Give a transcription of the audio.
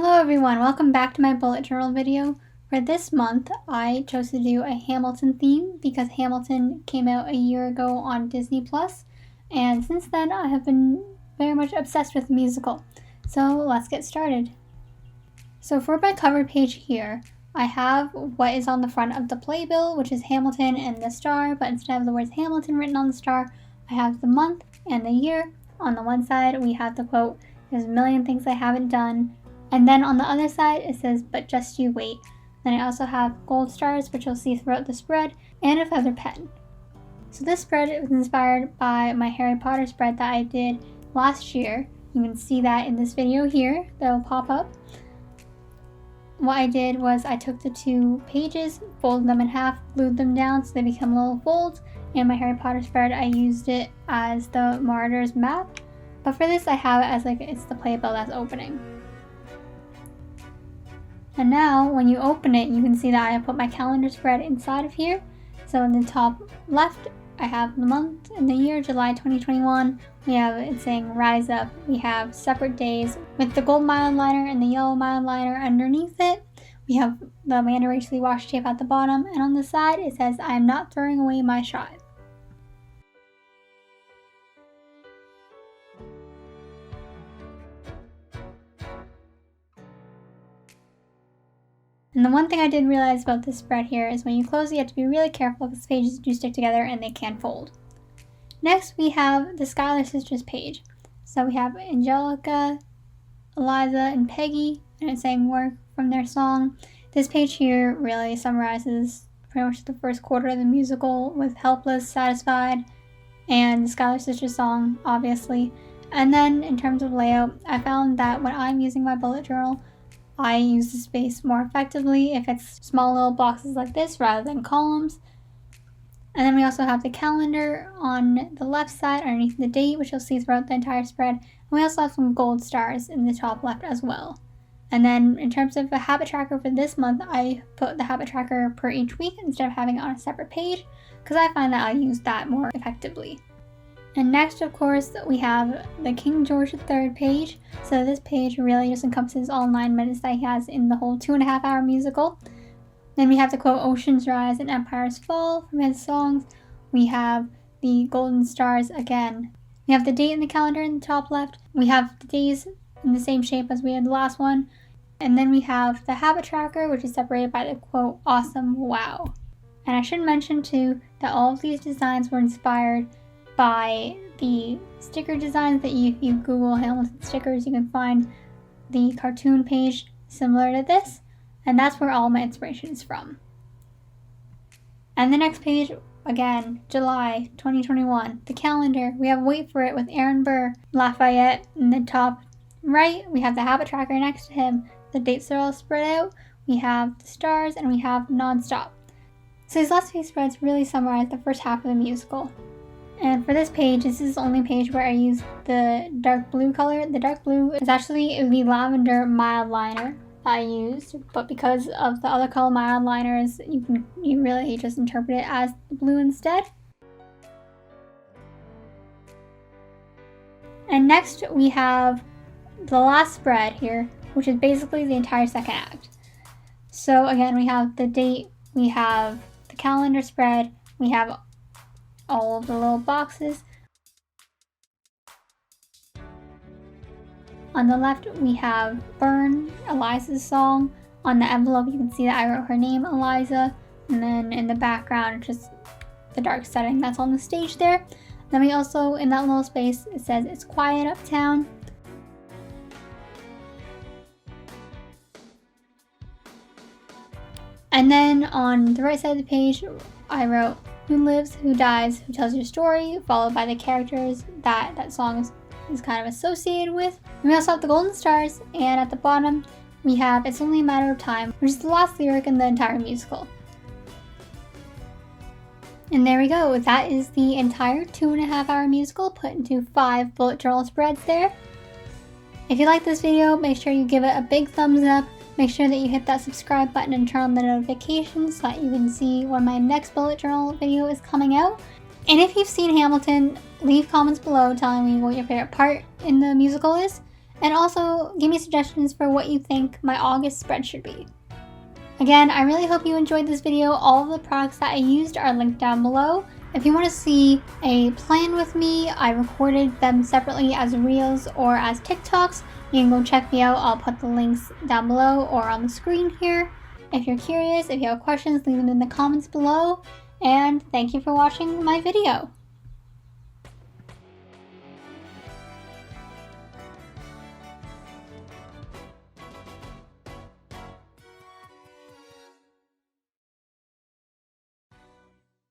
Hello everyone, welcome back to my bullet journal video. For this month, I chose to do a Hamilton theme because Hamilton came out a year ago on Disney+, and since then I have been very much obsessed with the musical. So let's get started. So for my cover page here, I have what is on the front of the playbill, which is Hamilton and the star, but instead of the words Hamilton written on the star, I have the month and the year. On the one side, we have the quote, "There's a million things I haven't done." And then on the other side, it says, "But just you wait." Then I also have gold stars, which you'll see throughout the spread, and a feather pen. So this spread was inspired by my Harry Potter spread that I did last year. You can see that in this video here that will pop up. What I did was I took the two pages, folded them in half, glued them down so they become little folds, and my Harry Potter spread, I used it as the martyr's map. But for this, I have it as it's the playbill that's opening. And now, when you open it, you can see that I have put my calendar spread inside of here. So in the top left, I have the month and the year, July 2021. We have it saying Rise Up. We have separate days with the gold mild liner and the yellow mild liner underneath it. We have the Amanda Rachel washi tape at the bottom, and on the side it says, "I am not throwing away my shot." And the one thing I did realize about this spread here is when you close it, you have to be really careful because the pages do stick together and they can fold. Next, we have the Schuyler Sisters page. So we have Angelica, Eliza, and Peggy, and it's saying work from their song. This page here really summarizes pretty much the first quarter of the musical with Helpless, Satisfied, and the Schuyler Sisters song, obviously. And then in terms of layout, I found that when I'm using my bullet journal, I use the space more effectively if it's small little boxes like this rather than columns. And then we also have the calendar on the left side underneath the date, which you'll see throughout the entire spread. And we also have some gold stars in the top left as well. And then in terms of the habit tracker for this month, I put the habit tracker per each week instead of having it on a separate page because I find that I use that more effectively. And next, of course, we have the King George III page. So this page really just encompasses all 9 minutes that he has in the whole 2.5-hour musical. Then we have the quote, "Oceans Rise and Empires Fall" from his songs. We have the golden stars again. We have the date in the calendar in the top left. We have the days in the same shape as we had the last one. And then we have the habit tracker, which is separated by the quote, "Awesome, wow." And I should mention too that all of these designs were inspired by the sticker designs that if you Google Hamilton stickers, you can find the cartoon page similar to this, and that's where all my inspiration is from. And the next page, again, July 2021, the calendar. We have Wait For It with Aaron Burr, Lafayette in the top right. We have the habit tracker next to him. The dates are all spread out. We have the stars, and we have Nonstop. So these last few spreads really summarize the first half of the musical. And for this page, this is the only page where I use the dark blue color. The dark blue is actually the lavender mild liner that I used, but because of the other color mild liners, you really just interpret it as the blue instead. And next we have the last spread here, which is basically the entire second act. So again, we have the date, we have the calendar spread, we have all of the little boxes. On the left, we have Burn, Eliza's song. On the envelope, you can see that I wrote her name, Eliza. And then in the background, just the dark setting that's on the stage there. Then we also, in that little space, it says "It's quiet uptown." And then on the right side of the page, I wrote "Who lives, who dies, who tells your story," followed by the characters that song is kind of associated with. And we also have the golden stars, and at the bottom we have "It's Only a Matter of Time," which is the last lyric in the entire musical. And there we go, that is the entire 2.5-hour musical put into 5 bullet journal spreads there. If you like this video, make sure you give it a big thumbs up. Make sure that you hit that subscribe button and turn on the notifications so that you can see when my next bullet journal video is coming out. And if you've seen Hamilton, leave comments below telling me what your favorite part in the musical is. And also give me suggestions for what you think my August spread should be. Again, I really hope you enjoyed this video. All of the products that I used are linked down below. If you want to see a plan with me, I recorded them separately as Reels or as TikToks. You can go check me out. I'll put the links down below or on the screen here. If you're curious, if you have questions, leave them in the comments below. And thank you for watching my video.